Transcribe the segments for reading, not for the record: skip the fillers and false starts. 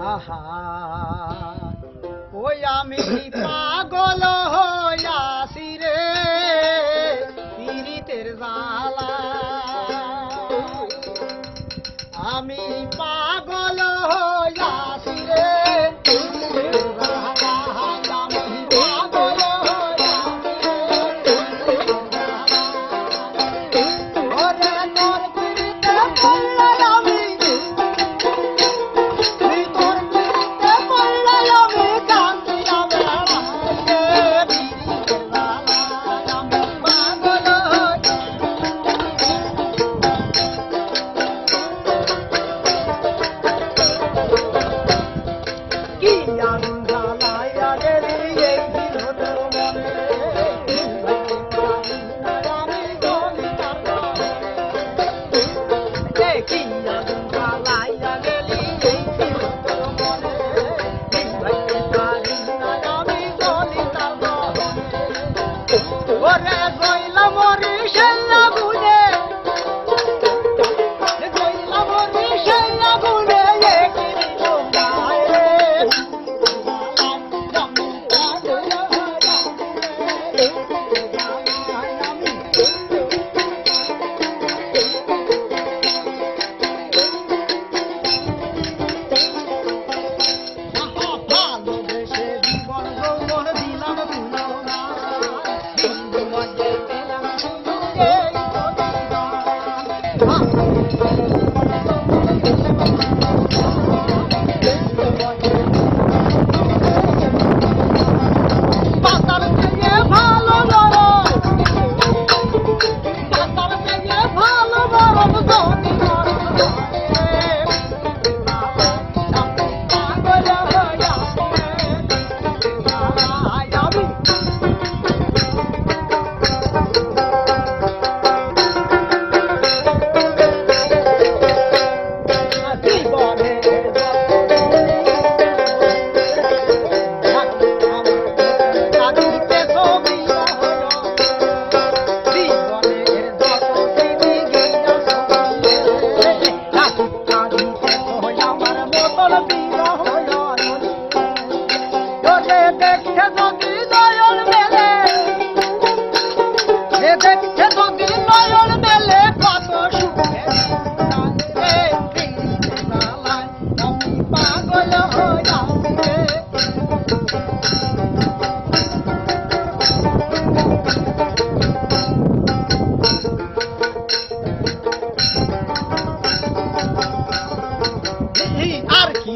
আহা ওই আমি পাগল হইয়াছি রে পীড়িতের জ্বালা আমি পাগল হইয়াছি রে পীড়িতের জ্বালা আমি পাগল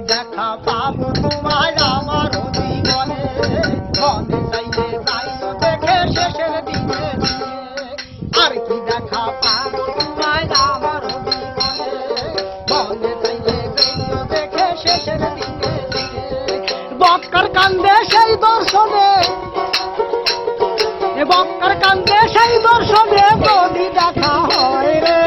দেখা পাবো তোমায় আমার জীবনে মনে চাইলে যাইও দেখে শেষের দিনে আর কি দেখা পাবো তোমায় আমার জীবনে মনে চাইলে যাইও দেখে শেষের দিনে বক্কর কান্দে সেই দর্শনে বক্কর কান্দে সেই দর্শনে যদি দেখা হয় রে